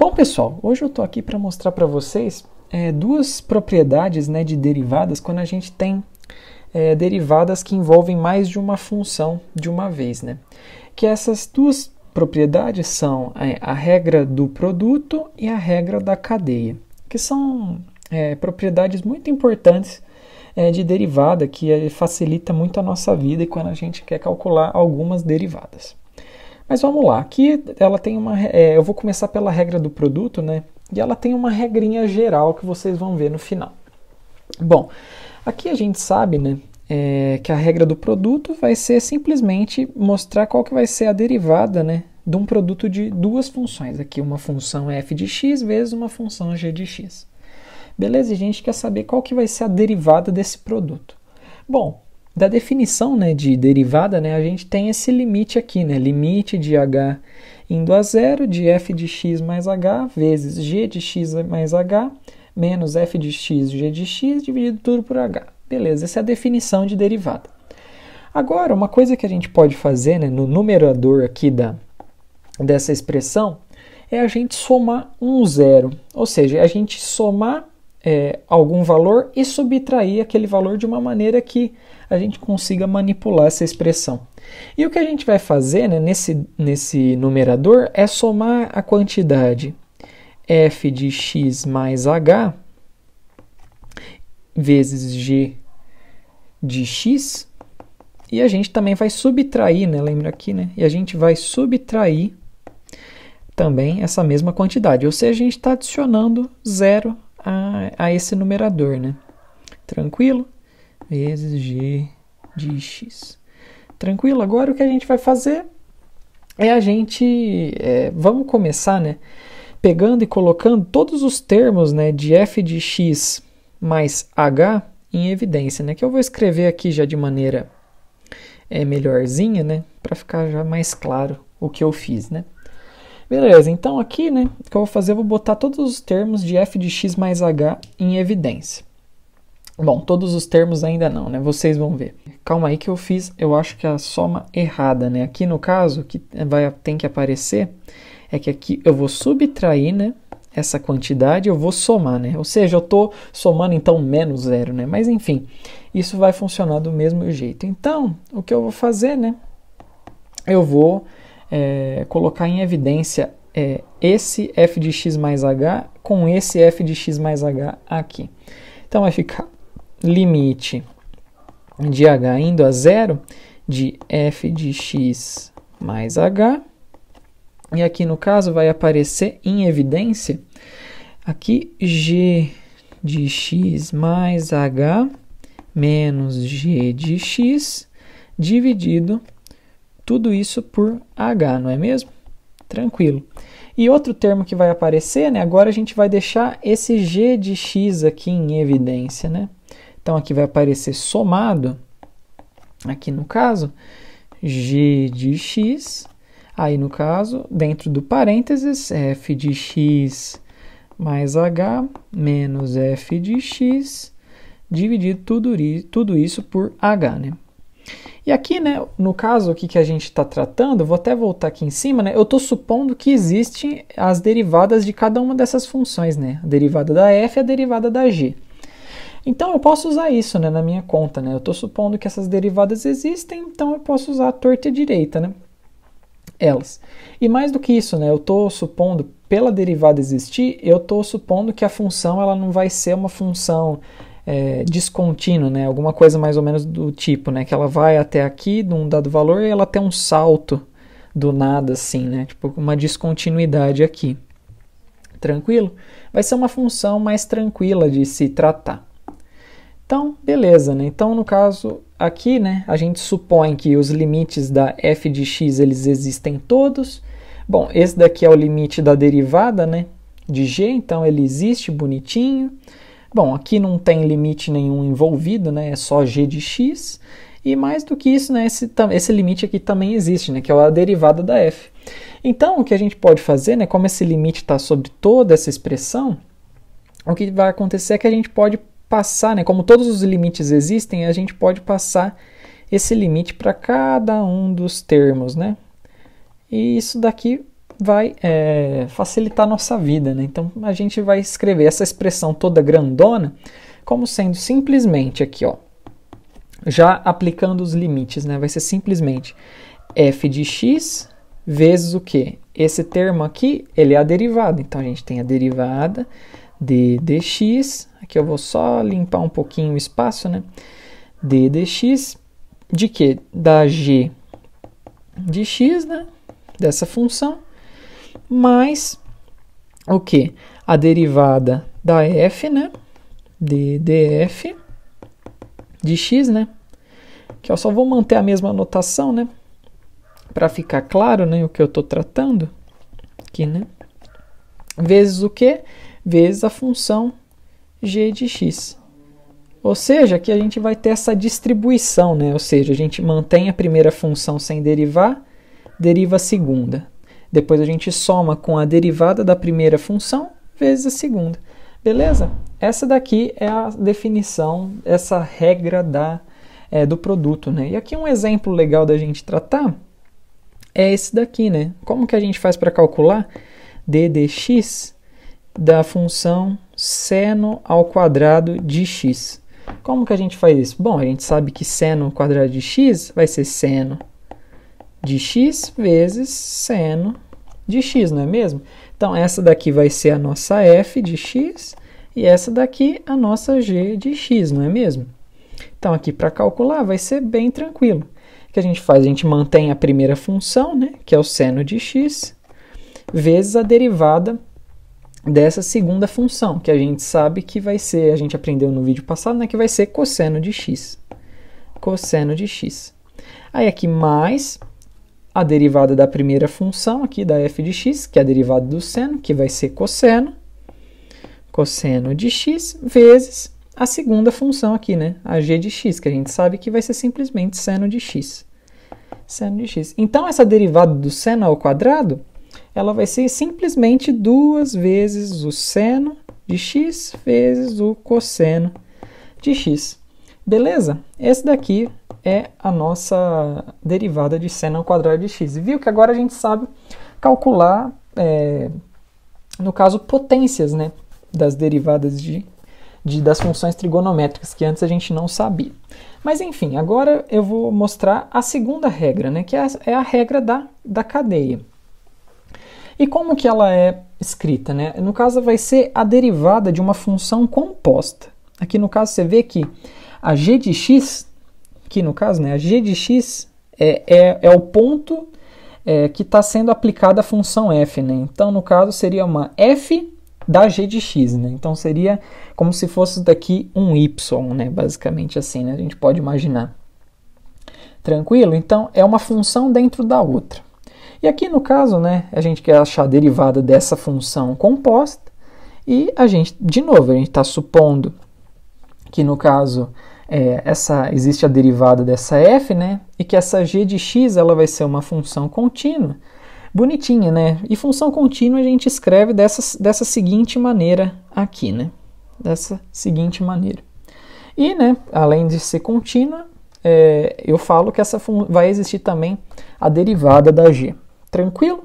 Bom, pessoal, hoje eu estou aqui para mostrar para vocês duas propriedades, né, de derivadas quando a gente tem derivadas que envolvem mais de uma função de uma vez, né? Que essas duas propriedades são a regra do produto e a regra da cadeia, que são propriedades muito importantes de derivada, que facilita muito a nossa vida e quando a gente quer calcular algumas derivadas. Mas vamos lá, aqui ela tem eu vou começar pela regra do produto, né? E ela tem uma regrinha geral que vocês vão ver no final. Bom, aqui a gente sabe, né, que a regra do produto vai ser simplesmente mostrar qual que vai ser a derivada, né, de um produto de duas funções. Aqui uma função f de x vezes uma função g de x. Beleza? E a gente quer saber qual que vai ser a derivada desse produto. Bom, da definição, né, de derivada, né, a gente tem esse limite aqui, né, limite de h indo a zero de f de x mais h vezes g de x mais h menos f de x g de x dividido tudo por h. Beleza, essa é a definição de derivada. Agora, uma coisa que a gente pode fazer, né, no numerador aqui dessa expressão é a gente somar um zero, ou seja, a gente somar algum valor e subtrair aquele valor de uma maneira que a gente consiga manipular essa expressão. E o que a gente vai fazer, né, nesse numerador é somar a quantidade f de x mais h vezes g de x, e a gente também vai subtrair, né, lembra aqui, né, e a gente vai subtrair também essa mesma quantidade, ou seja, a gente está adicionando zero a esse numerador, né? Tranquilo? Vezes g de x. Tranquilo? Agora o que a gente vai fazer é vamos começar, né, pegando e colocando todos os termos, né, de f de x mais h em evidência, né, que eu vou escrever aqui já de maneira melhorzinha, né, para ficar já mais claro o que eu fiz, né? Beleza, então aqui, né, o que eu vou fazer, eu vou botar todos os termos de f de x mais h em evidência. Bom, todos os termos ainda não, né, vocês vão ver. Calma aí que eu acho que a soma errada, né, aqui no caso, o que tem que aparecer é que aqui eu vou subtrair, né, essa quantidade, eu vou somar, né, ou seja, eu estou somando então menos zero, né, mas enfim, isso vai funcionar do mesmo jeito. Então, o que eu vou fazer, né, eu vou colocar em evidência esse f de x mais h com esse f de x mais h aqui. Então vai ficar limite de h indo a zero de f de x mais h, e aqui no caso vai aparecer em evidência aqui g de x mais h menos g de x dividido tudo isso por h, não é mesmo? Tranquilo. E outro termo que vai aparecer, né? Agora a gente vai deixar esse g de x aqui em evidência, né? Então aqui vai aparecer somado, aqui no caso, g de x, aí no caso, dentro do parênteses, f de x mais h menos f de x dividido tudo isso por h, né? E aqui, né, no caso aqui que a gente está tratando, vou até voltar aqui em cima, né, eu estou supondo que existem as derivadas de cada uma dessas funções, né, a derivada da f e a derivada da g. Então eu posso usar isso, né, na minha conta, né, eu estou supondo que essas derivadas existem, então eu posso usar a torta e a direita, né, elas. E mais do que isso, né, eu estou supondo, pela derivada existir, eu estou supondo que a função ela não vai ser uma função descontínuo, né? Alguma coisa mais ou menos do tipo, né? Que ela vai até aqui, num dado valor, e ela tem um salto do nada, assim, né? Tipo, uma descontinuidade aqui. Tranquilo? Vai ser uma função mais tranquila de se tratar. Então, beleza, né? Então, no caso aqui, né? A gente supõe que os limites da f de x, eles existem todos. Bom, esse daqui é o limite da derivada, né? De g, então ele existe bonitinho. Bom, aqui não tem limite nenhum envolvido, né? É só g de x. E mais do que isso, né? Esse limite aqui também existe, né? Que é a derivada da f. Então, o que a gente pode fazer, né? Como esse limite está sobre toda essa expressão, o que vai acontecer é que a gente pode passar, né? Como todos os limites existem, a gente pode passar esse limite para cada um dos termos, né? E isso daqui vai facilitar a nossa vida, né? Então, a gente vai escrever essa expressão toda grandona como sendo simplesmente aqui, ó, já aplicando os limites, né? Vai ser simplesmente f de x vezes o quê? Esse termo aqui, ele é a derivada. Então, a gente tem a derivada de dx. Aqui eu vou só limpar um pouquinho o espaço, né? D dx de quê? Da g de x, né? Dessa função, mais o quê? A derivada da f, né? De df de x, né? Que eu só vou manter a mesma notação, né? Para ficar claro, né, o que eu estou tratando aqui, né? Vezes o quê? Vezes a função g de x. Ou seja, aqui a gente vai ter essa distribuição, né? Ou seja, a gente mantém a primeira função sem derivar, deriva a segunda. Depois a gente soma com a derivada da primeira função vezes a segunda. Beleza? Essa daqui é a definição, essa regra do produto, né? E aqui um exemplo legal da gente tratar é esse daqui, né? Como que a gente faz para calcular d dx da função seno ao quadrado de x? Como que a gente faz isso? Bom, a gente sabe que seno ao quadrado de x vai ser seno de x vezes seno de x, não é mesmo? Então, essa daqui vai ser a nossa f de x e essa daqui a nossa g de x, não é mesmo? Então, aqui para calcular vai ser bem tranquilo. O que a gente faz? A gente mantém a primeira função, né, que é o seno de x, vezes a derivada dessa segunda função, que a gente sabe que vai ser, a gente aprendeu no vídeo passado, né, que vai ser cosseno de x. Cosseno de x. Aí aqui mais a derivada da primeira função aqui da f de x, que é a derivada do seno, que vai ser cosseno de x, vezes a segunda função aqui, né, a g de x, que a gente sabe que vai ser simplesmente seno de x. Seno de x. Então, essa derivada do seno ao quadrado, ela vai ser simplesmente 2 vezes o seno de x vezes o cosseno de x. Beleza? Esse daqui é a nossa derivada de seno ao quadrado de x. E viu que agora a gente sabe calcular, no caso, potências, né, das derivadas das funções trigonométricas, que antes a gente não sabia. Mas, enfim, agora eu vou mostrar a segunda regra, né, que é a regra da cadeia. E como que ela é escrita, né? No caso, vai ser a derivada de uma função composta. Aqui, no caso, você vê que a g de x, aqui no caso, né, a g de x é o ponto que está sendo aplicada a função f, né? Então, no caso, seria uma f da g de x, né? Então, seria como se fosse daqui um y, né? Basicamente assim, né? A gente pode imaginar. Tranquilo? Então, é uma função dentro da outra. E aqui, no caso, né, a gente quer achar a derivada dessa função composta e a gente, de novo, a gente está supondo que, no caso, existe a derivada dessa f, né, e que essa g de x ela vai ser uma função contínua, bonitinha, né? E função contínua a gente escreve dessa seguinte maneira aqui, né? Dessa seguinte maneira. E, né, além de ser contínua, eu falo que vai existir também a derivada da g. Tranquilo?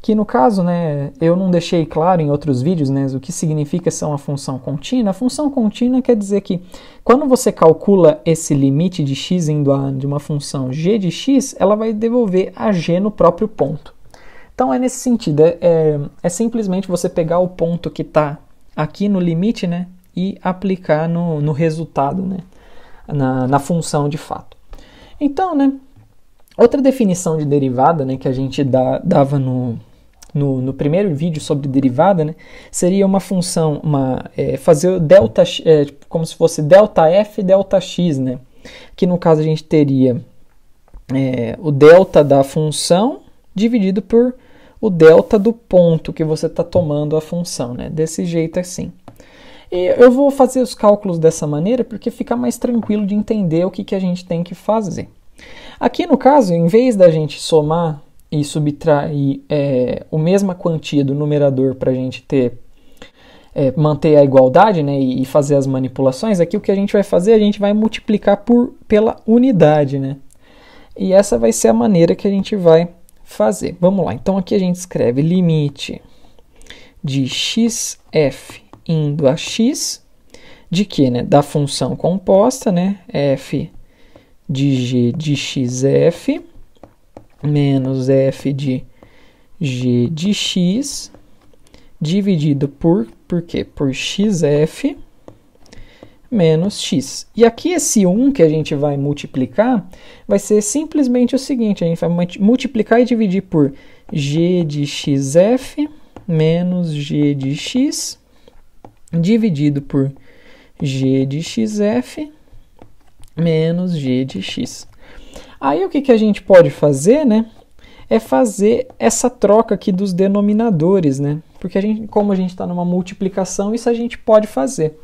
Que no caso, né, eu não deixei claro em outros vídeos, né, o que significa ser uma função contínua. A função contínua quer dizer que quando você calcula esse limite de x indo a de uma função g de x, ela vai devolver a g no próprio ponto. Então é nesse sentido, é simplesmente você pegar o ponto que está aqui no limite, né, e aplicar no resultado, né, na função de fato. Então, né, outra definição de derivada, né, que a gente dava no primeiro vídeo sobre derivada, né, seria uma função, fazer o delta, como se fosse delta f, delta x, né, que no caso a gente teria o delta da função dividido por o delta do ponto que você está tomando a função, né, desse jeito assim. E eu vou fazer os cálculos dessa maneira porque fica mais tranquilo de entender o que a gente tem que fazer. Aqui no caso, em vez da gente somar e subtrair a mesma quantia do numerador para a gente manter a igualdade, né, e fazer as manipulações, aqui o que a gente vai fazer, a gente vai multiplicar pela unidade, né? E essa vai ser a maneira que a gente vai fazer. Vamos lá, então aqui a gente escreve limite de xf indo a x, de quê, né? Da função composta, né? F de g de xf menos f de g de x dividido por quê? Por xf menos x. E aqui esse 1 que a gente vai multiplicar vai ser simplesmente o seguinte, a gente vai multiplicar e dividir por g de xf menos g de x dividido por g de xf menos g de x. Aí o que a gente pode fazer, né? É fazer essa troca aqui dos denominadores, né? Porque como a gente está numa multiplicação, isso a gente pode fazer.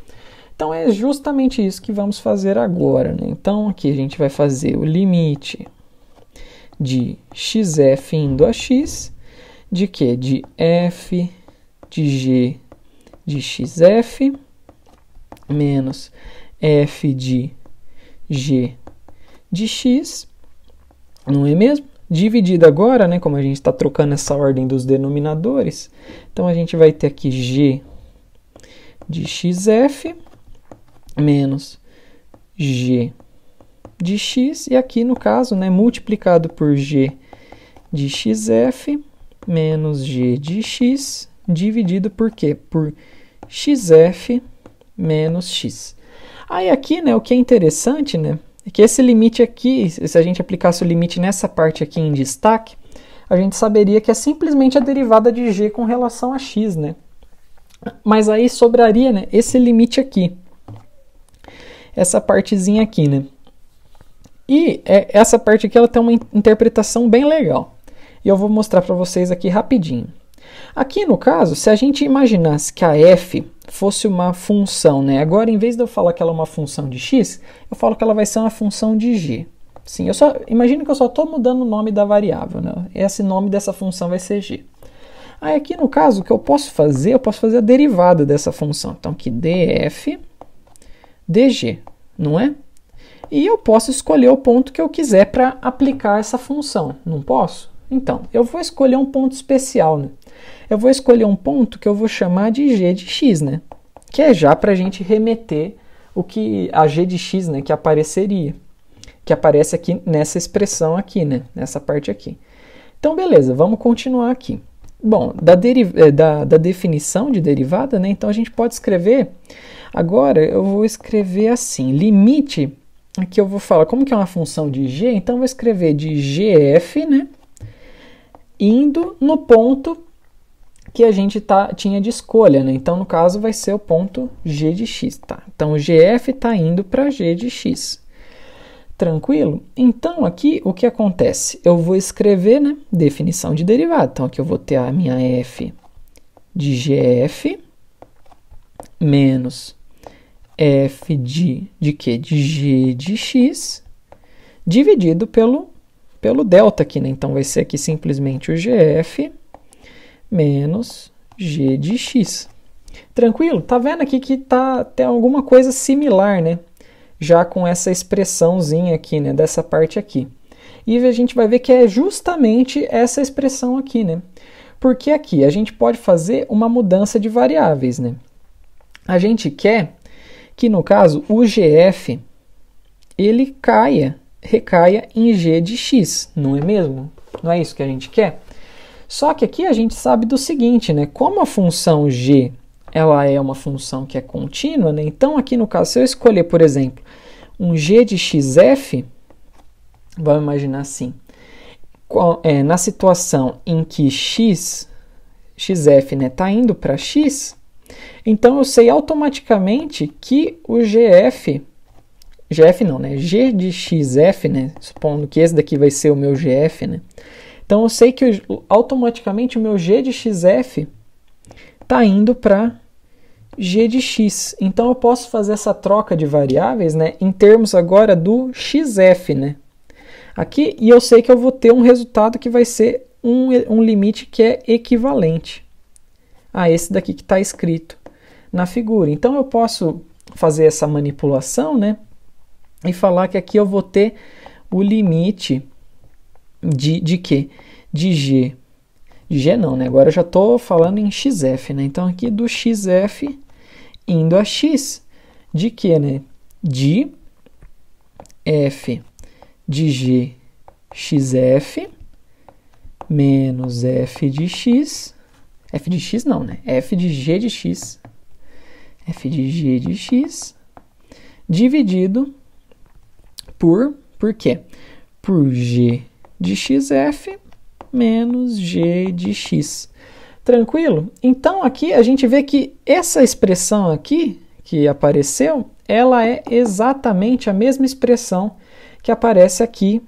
Então é justamente isso que vamos fazer agora, né? Então aqui a gente vai fazer o limite de xf indo a x, de quê? De f de g de xf menos f de g de x, não é mesmo? Dividido agora, né, como a gente está trocando essa ordem dos denominadores, então a gente vai ter aqui g de xf menos g de x, e aqui no caso, né, multiplicado por g de xf menos g de x, dividido por quê? Por xf menos x. Aí aqui, né, o que é interessante, né, é que esse limite aqui, se a gente aplicasse o limite nessa parte aqui em destaque, a gente saberia que é simplesmente a derivada de g com relação a x, né? Mas aí sobraria, né, esse limite aqui, essa partezinha aqui, né? E essa parte aqui ela tem uma interpretação bem legal. E eu vou mostrar para vocês aqui rapidinho. Aqui no caso, se a gente imaginasse que a f fosse uma função, né? Agora, em vez de eu falar que ela é uma função de x, eu falo que ela vai ser uma função de g. Sim, imagino que eu só estou mudando o nome da variável, né? Esse nome dessa função vai ser g. Aí aqui no caso, o que eu posso fazer a derivada dessa função. Então aqui df dg, não é? E eu posso escolher o ponto que eu quiser para aplicar essa função, não posso? Então, eu vou escolher um ponto especial, né? Eu vou escolher um ponto que eu vou chamar de g de x, né? Que é já para a gente remeter a g de x, né? Que apareceria, que aparece aqui nessa expressão aqui, né? Nessa parte aqui. Então, beleza, vamos continuar aqui. Bom, da definição de derivada, né? Então a gente pode escrever, agora eu vou escrever assim, limite, aqui eu vou falar como que é uma função de g, então eu vou escrever de gf, né? Indo no ponto que a gente tinha de escolha, né? Então no caso vai ser o ponto g de x, tá? Então o gf está indo para g de x. Tranquilo? Então, aqui, o que acontece? Eu vou escrever, né, definição de derivada. Então, aqui eu vou ter a minha f de gf menos f de quê? De g de x dividido pelo delta aqui, né? Então, vai ser aqui simplesmente o gf menos g de x. Tranquilo? Tá vendo aqui que tem alguma coisa similar, né? Já com essa expressãozinha aqui, né, dessa parte aqui. E a gente vai ver que é justamente essa expressão aqui, né? Porque aqui a gente pode fazer uma mudança de variáveis, né? A gente quer que, no caso, o gf, ele recaia em g de x, não é mesmo? Não é isso que a gente quer? Só que aqui a gente sabe do seguinte, né? Como a função g ela é uma função que é contínua, né? Então aqui no caso, se eu escolher, por exemplo, um g de xf, vamos imaginar assim, na situação em que xf está indo para x, então eu sei automaticamente que o g de xf, né? Supondo que esse daqui vai ser o meu gf, né? Então eu sei que automaticamente o meu g de xf está indo para g de x. Então eu posso fazer essa troca de variáveis, né, em termos agora do xf, né? Aqui, e eu sei que eu vou ter um resultado que vai ser um limite que é equivalente a esse daqui que está escrito na figura. Então eu posso fazer essa manipulação, né, e falar que aqui eu vou ter o limite de quê? de g. De g não, né? Agora eu já estou falando em xf, né? Então aqui do xf indo a x. De que, né? De f de g xf menos f de x. F de x não, né? F de g de x. F de g de x dividido por quê? Por g de xf menos g de x. Tranquilo? Então aqui a gente vê que essa expressão aqui que apareceu, ela é exatamente a mesma expressão que aparece aqui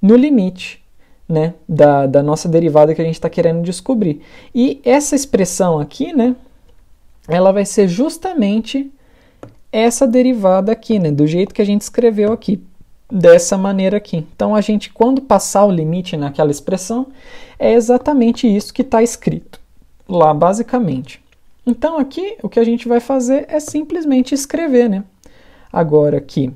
no limite, né, da nossa derivada que a gente está querendo descobrir. E essa expressão aqui, né, ela vai ser justamente essa derivada aqui, né, do jeito que a gente escreveu aqui, dessa maneira aqui. Então, a gente, quando passar o limite naquela expressão, é exatamente isso que está escrito lá, basicamente. Então, aqui, o que a gente vai fazer é simplesmente escrever, né? Agora, aqui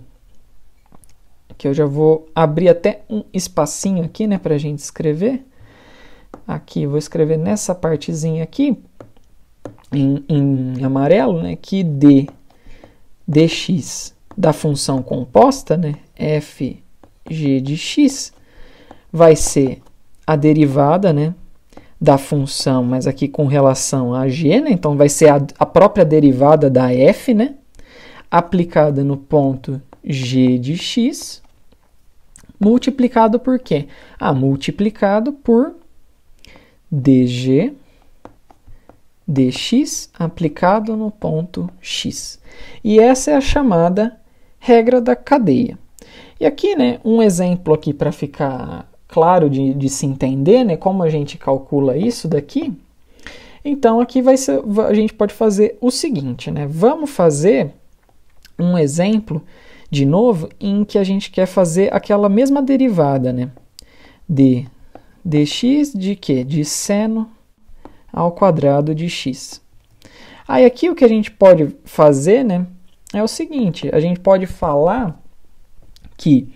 eu já vou abrir até um espacinho aqui, né, para a gente escrever. Aqui, vou escrever nessa partezinha aqui, em amarelo, né, que dx da função composta, né, f g de x, vai ser a derivada, né, da função, mas aqui com relação a g, né, então vai ser a própria derivada da f, né, aplicada no ponto g de x, multiplicado por quê? Multiplicado por dg dx aplicado no ponto x. E essa é a chamada regra da cadeia. E aqui, né, um exemplo aqui para ficar claro de se entender, né, como a gente calcula isso daqui. Então, aqui a gente pode fazer o seguinte, né, vamos fazer um exemplo, de novo, em que a gente quer fazer aquela mesma derivada, né, de dx de quê? De seno ao quadrado de x. Aí aqui o que a gente pode fazer, né, é o seguinte, a gente pode falar que,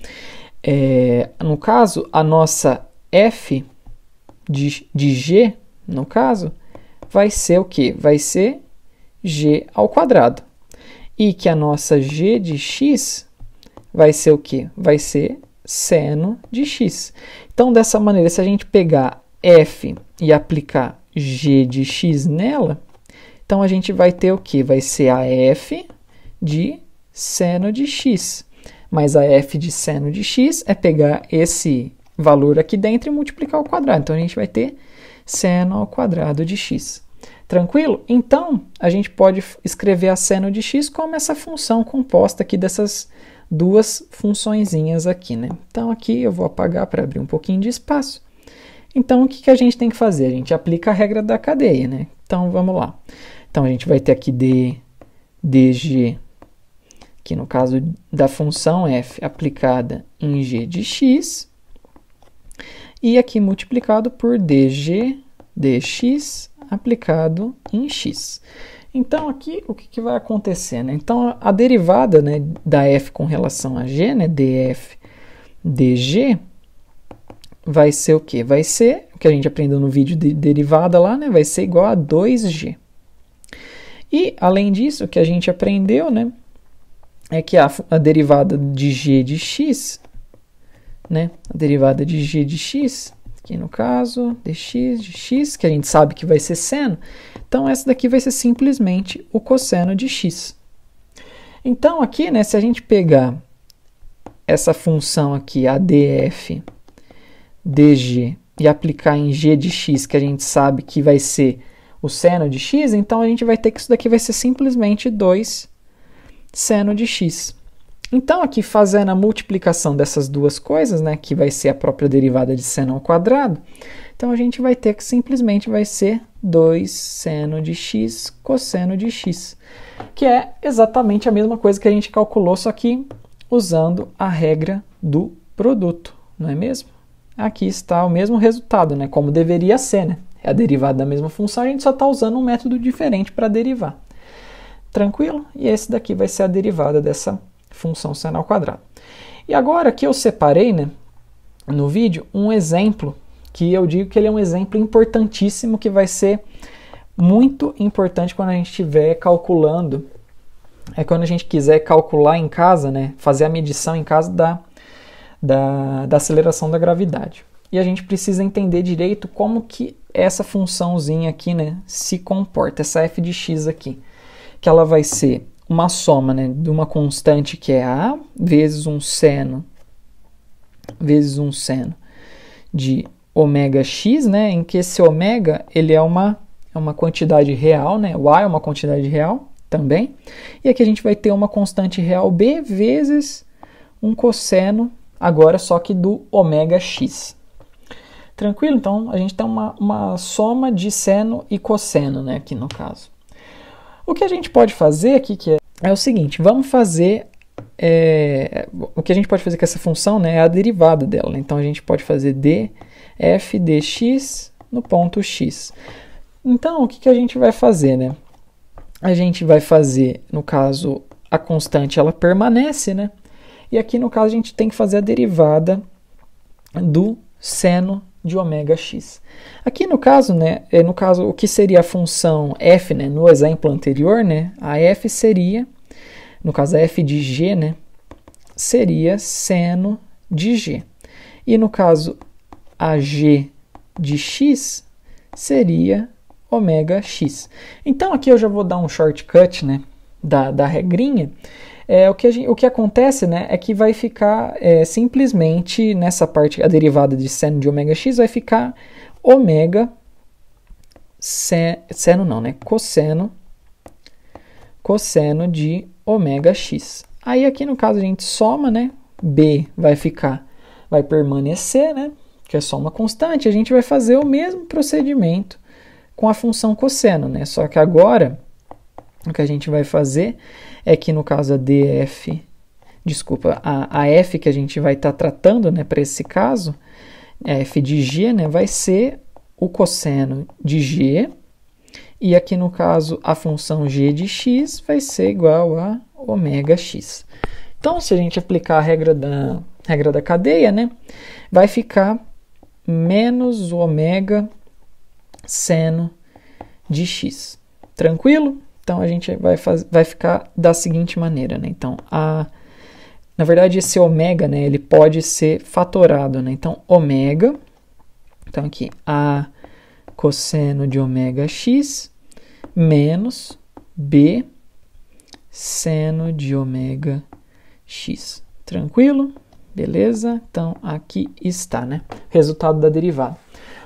no caso, a nossa f de g, no caso, vai ser o quê? Vai ser g ao quadrado. E que a nossa g de x vai ser o quê? Vai ser seno de x. Então, dessa maneira, se a gente pegar f e aplicar g de x nela, então a gente vai ter o quê? Vai ser a f de seno de x. Mas a f de seno de x é pegar esse valor aqui dentro e multiplicar ao quadrado. Então, a gente vai ter seno ao quadrado de x. Tranquilo? Então, a gente pode escrever a seno de x como essa função composta aqui dessas duas funçõezinhas aqui, né? Então, aqui eu vou apagar para abrir um pouquinho de espaço. Então, o que a gente tem que fazer? A gente aplica a regra da cadeia, né? Então, vamos lá. Então, a gente vai ter aqui dg, que no caso da função f aplicada em g de x, e aqui multiplicado por dg dx aplicado em x. Então, aqui, o que vai acontecer, né? Então, a derivada, né, da f com relação a g, né, df dg, vai ser o quê? Vai ser, o que a gente aprendeu no vídeo de derivada lá, né, vai ser igual a 2g. E, além disso, o que a gente aprendeu, né, é que a derivada de g de x, né, a derivada de g de x, aqui no caso, dx de x, que a gente sabe que vai ser seno, então essa daqui vai ser simplesmente o cosseno de x. Então aqui, né, se a gente pegar essa função aqui, a df dg, e aplicar em g de x, que a gente sabe que vai ser o seno de x, então a gente vai ter que isso daqui vai ser simplesmente 2 seno de x. Então, aqui fazendo a multiplicação dessas duas coisas, né, que vai ser a própria derivada de seno ao quadrado, então a gente vai ter que simplesmente vai ser 2 seno de x cosseno de x, que é exatamente a mesma coisa que a gente calculou, só que usando a regra do produto, não é mesmo? Aqui está o mesmo resultado, né, como deveria ser, né? É a derivada da mesma função, a gente só está usando um método diferente para derivar. Tranquilo? E esse daqui vai ser a derivada dessa função seno ao quadrado. E agora aqui eu separei, né, no vídeo um exemplo que eu digo que ele é um exemplo importantíssimo que vai ser muito importante quando a gente estiver calculando, quando a gente quiser calcular em casa, né, fazer a medição em casa da aceleração da gravidade. E a gente precisa entender direito como que essa funçãozinha aqui, né, se comporta, essa f de x aqui, que ela vai ser uma soma, né, de uma constante que é a vezes um seno de ômega x, né, em que esse ômega ele é uma quantidade real, né, o a é uma quantidade real também, e aqui a gente vai ter uma constante real b vezes um cosseno, agora só que do ômega x. Tranquilo? Então a gente tem uma soma de seno e cosseno, né, aqui no caso. O que a gente pode fazer aqui é o seguinte, vamos fazer, o que a gente pode fazer com essa função, né, é a derivada dela, né? Então a gente pode fazer df dx no ponto x. Então o que a gente vai fazer, né? A gente vai fazer, no caso, a constante ela permanece, né? E aqui no caso a gente tem que fazer a derivada do seno de ômega x. Aqui no caso, né, o que seria a função f, né, no exemplo anterior, né, a f seria, no caso a f de g, né, seria seno de g. E no caso a g de x seria ômega x. Então aqui eu já vou dar um shortcut, né, da regrinha. O que acontece, né, é que vai ficar simplesmente nessa parte, a derivada de seno de ômega x vai ficar ômega seno não, né, cosseno de ômega x. Aí aqui no caso a gente soma, né, b vai permanecer, né, que é só uma constante, a gente vai fazer o mesmo procedimento com a função cosseno, né, só que agora o que a gente vai fazer é que no caso a f que a gente vai estar tratando, né, para esse caso, f de g, né, vai ser o cosseno de g, e aqui no caso a função g de x vai ser igual a ômega x. Então, se a gente aplicar a regra da cadeia, né, vai ficar menos ômega seno de x. Tranquilo? Então, a gente vai ficar da seguinte maneira, né? Então, na verdade, esse ômega, né, ele pode ser fatorado, né? Então, ômega, então aqui, a cosseno de ômega x menos b seno de ômega x. Tranquilo? Beleza? Então, aqui está, né? Resultado da derivada.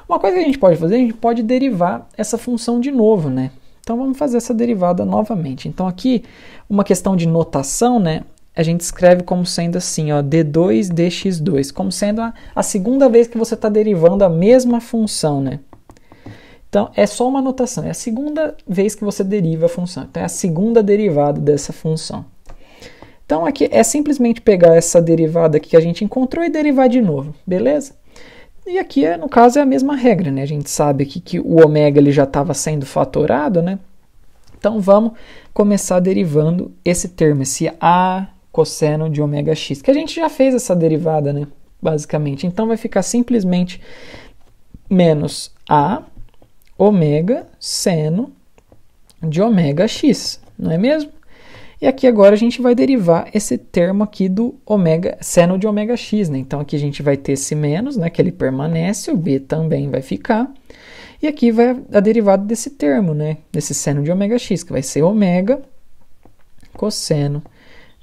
Uma coisa que a gente pode fazer, a gente pode derivar essa função de novo, né? Então, vamos fazer essa derivada novamente. Então, aqui, uma questão de notação, né? A gente escreve como sendo assim, ó, d2 dx2, como sendo a segunda vez que você está derivando a mesma função, né? Então, é só uma notação, é a segunda vez que você deriva a função. Então, é a segunda derivada dessa função. Então, aqui é simplesmente pegar essa derivada aqui que a gente encontrou e derivar de novo, beleza? E aqui, no caso, é a mesma regra, né? A gente sabe aqui que o ômega ele já estava sendo fatorado, né? Então, vamos começar derivando esse termo, esse a cosseno de ômega x, que a gente já fez essa derivada, né? Basicamente. Então, vai ficar simplesmente menos a ômega seno de ômega x, não é mesmo? E aqui agora a gente vai derivar esse termo aqui do ômega, seno de ômega x, né? Então aqui a gente vai ter esse menos, né, que ele permanece, o b também vai ficar. E aqui vai a derivada desse termo, né, desse seno de ômega x, que vai ser ômega cosseno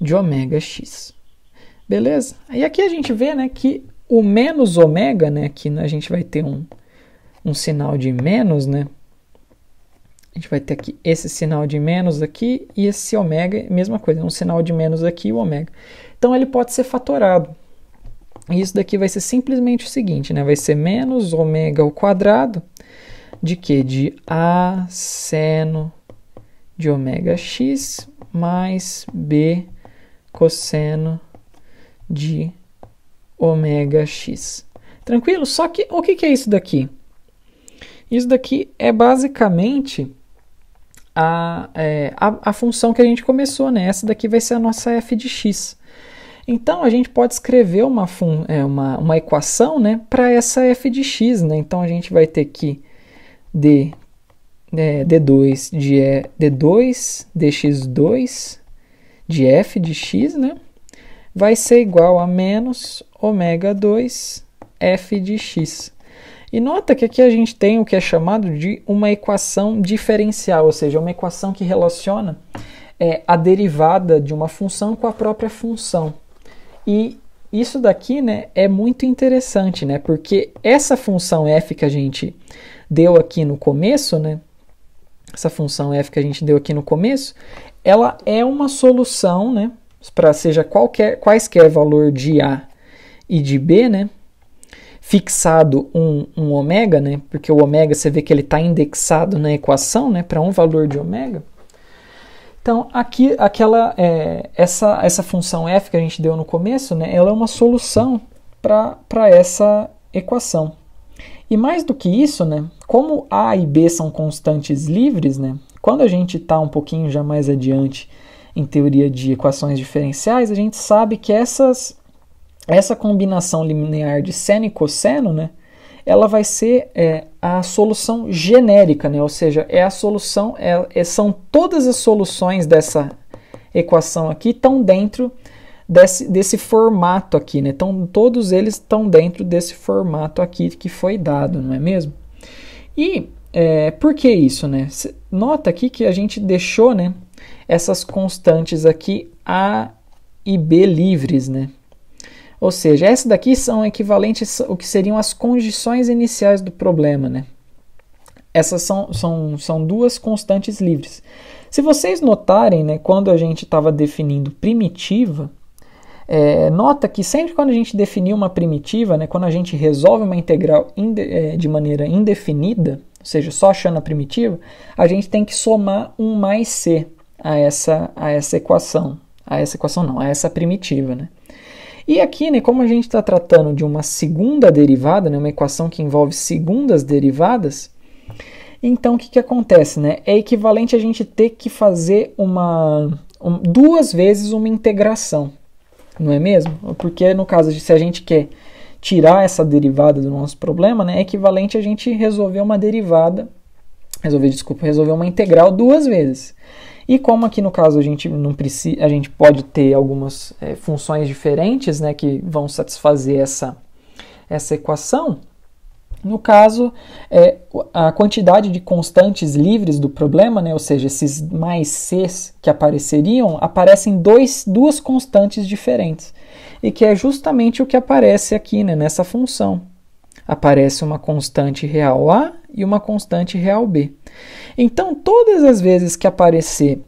de ômega x. Beleza? E aqui a gente vê, né, que o menos ômega, né, aqui a gente vai ter um sinal de menos, né? A gente vai ter aqui esse sinal de menos aqui e esse ômega, mesma coisa, um sinal de menos aqui e o ômega. Então, ele pode ser fatorado. E isso daqui vai ser simplesmente o seguinte, né? Vai ser menos ômega ao quadrado de quê? De a seno de ômega x mais b cosseno de ômega x. Tranquilo? Só que o que é isso daqui? Isso daqui é basicamente a função que a gente começou, né? Essa daqui vai ser a nossa f de x. Então, a gente pode escrever uma equação, né, para essa f de x. Né? Então, a gente vai ter que d2 dx2 de f de x, né, vai ser igual a menos ômega 2 f de x. E nota que aqui a gente tem o que é chamado de uma equação diferencial, ou seja, uma equação que relaciona a derivada de uma função com a própria função. E isso daqui, né, é muito interessante, né, porque essa função f que a gente deu aqui no começo, né, essa função f que a gente deu aqui no começo, ela é uma solução, né, para seja quaisquer valor de a e de b, né, fixado um ômega, né, porque o ômega você vê que ele está indexado na equação, né, para um valor de ômega. Então, aqui, essa função f que a gente deu no começo, né, ela é uma solução para essa equação. E mais do que isso, né, como a e b são constantes livres, né, quando a gente está um pouquinho já mais adiante em teoria de equações diferenciais, a gente sabe que essa combinação linear de seno e cosseno, né, ela vai ser a solução genérica, né, ou seja, é a solução, são todas as soluções dessa equação aqui estão dentro desse formato aqui, né? Então, todos eles estão dentro desse formato aqui que foi dado, não é mesmo? E por que isso, né? Nota aqui que a gente deixou, né, essas constantes aqui A e B livres, né? Ou seja, essas daqui são equivalentes ao que seriam as condições iniciais do problema, né? Essas são duas constantes livres. Se vocês notarem, né, quando a gente estava definindo primitiva, nota que sempre quando a gente definir uma primitiva, né, quando a gente resolve uma integral de maneira indefinida, ou seja, só achando a primitiva, a gente tem que somar um mais c a essa equação. A essa primitiva, né? E aqui, né, como a gente está tratando de uma segunda derivada, né, uma equação que envolve segundas derivadas, então o que acontece? Né? É equivalente a gente ter que fazer duas vezes uma integração, não é mesmo? Porque no caso de se a gente quer tirar essa derivada do nosso problema, né, é equivalente a gente resolver uma integral duas vezes. E como aqui no caso a gente pode ter algumas funções diferentes, né, que vão satisfazer essa equação, no caso, a quantidade de constantes livres do problema, né, ou seja, esses mais c's que aparecem duas constantes diferentes, e que é justamente o que aparece aqui, né, nessa função. Aparece uma constante real A e uma constante real B. Então, todas as vezes que aparecer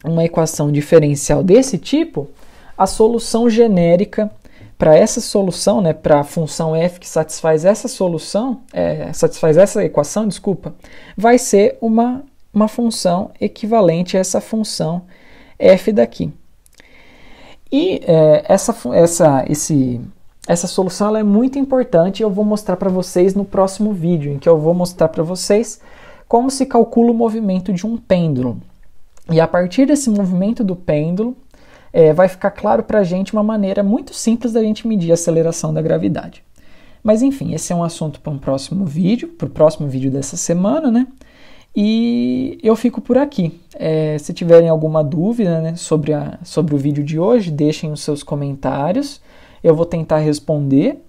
uma equação diferencial desse tipo, a solução genérica para essa solução, né, para a função f que satisfaz essa equação, vai ser uma função equivalente a essa função f daqui. E essa solução ela é muito importante e eu vou mostrar para vocês no próximo vídeo, em que eu vou mostrar para vocês como se calcula o movimento de um pêndulo. E a partir desse movimento do pêndulo, vai ficar claro para a gente uma maneira muito simples da gente medir a aceleração da gravidade. Mas enfim, esse é um assunto para o próximo vídeo dessa semana, né? E eu fico por aqui. Se tiverem alguma dúvida, né, sobre o vídeo de hoje, deixem os seus comentários. Eu vou tentar responder.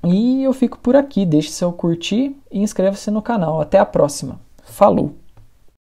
E eu fico por aqui. Deixe seu curtir e inscreva-se no canal. Até a próxima. Falou!